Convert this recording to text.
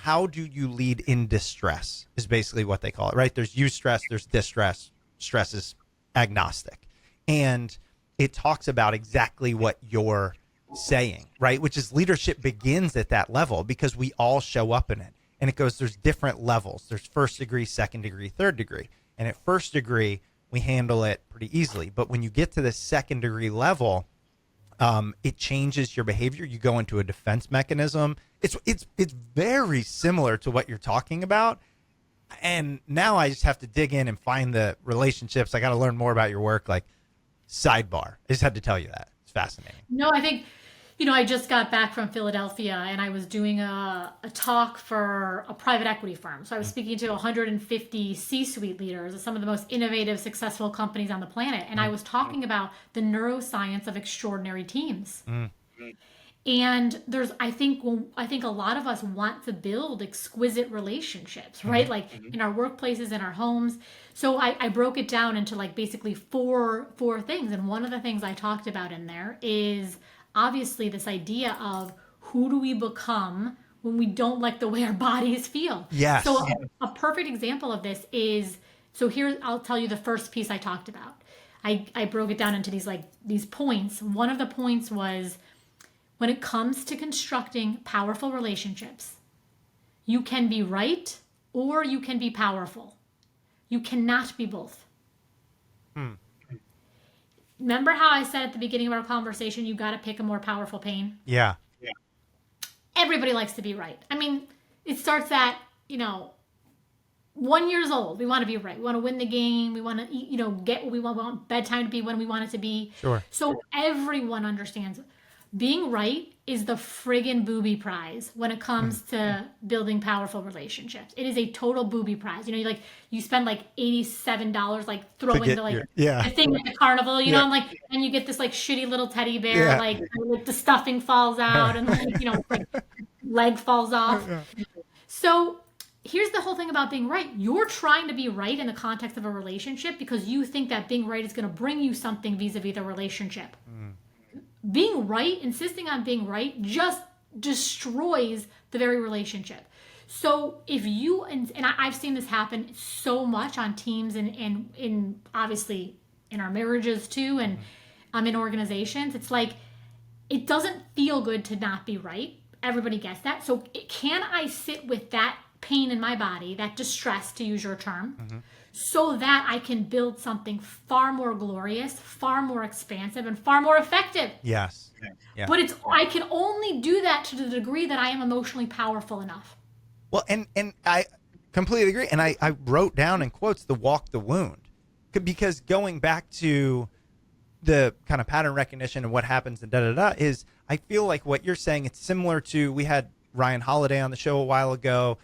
how do you lead in distress is basically what they call it, right? There's eustress, there's distress. Stress is agnostic. And it talks about exactly what you're saying, right? Which is leadership begins at that level because we all show up in it. And it goes, there's different levels. There's first degree, second degree, third degree. And at first degree, we handle it pretty easily. But when you get to the second degree level, it changes your behavior. You go into a defense mechanism. It's very similar to what you're talking about. And now I just have to dig in and find the relationships. I got to learn more about your work. Like, sidebar. I just had to tell you that. It's fascinating. No, I think, I just got back from Philadelphia and I was doing a talk for a private equity firm. So I was speaking to 150 C-suite leaders of some of the most innovative, successful companies on the planet. And I was talking about the neuroscience of extraordinary teams. And I think a lot of us want to build exquisite relationships, right? Like in our workplaces, in our homes. So I broke it down into like basically four things. And one of the things I talked about in there is obviously this idea of who do we become when we don't like the way our bodies feel. Yes. So a perfect example of this is, so here, I'll tell you the first piece I talked about. I broke it down into these points. One of the points was, when it comes to constructing powerful relationships, you can be right or you can be powerful. You cannot be both. Remember how I said at the beginning of our conversation, you got to pick a more powerful pain? Yeah. Everybody likes to be right. I mean, it starts at, 1 year old. We want to be right. We want to win the game. We want to eat, get what we want. We want bedtime to be when we want it to be. Sure. So everyone understands being right is the friggin' booby prize when it comes to building powerful relationships. It is a total booby prize. You spend like $87 like throwing the thing at the carnival, and you get this like shitty little teddy bear, like the stuffing falls out and leg falls off. So here's the whole thing about being right. You're trying to be right in the context of a relationship because you think that being right is going to bring you something vis-a-vis the relationship. Being right, insisting on being right, just destroys the very relationship. So if you, and I've seen this happen so much on teams and in obviously in our marriages too, and in organizations, it's like, it doesn't feel good to not be right. Everybody gets that. So can I sit with that pain in my body, that distress, to use your term, so that I can build something far more glorious, far more expansive, and far more effective? Yes. Yeah. But I can only do that to the degree that I am emotionally powerful enough. Well, and I completely agree. And I wrote down in quotes the walk the wound, because going back to the kind of pattern recognition and what happens and is, I feel like what you're saying, it's similar to, we had Ryan Holiday on the show a while ago.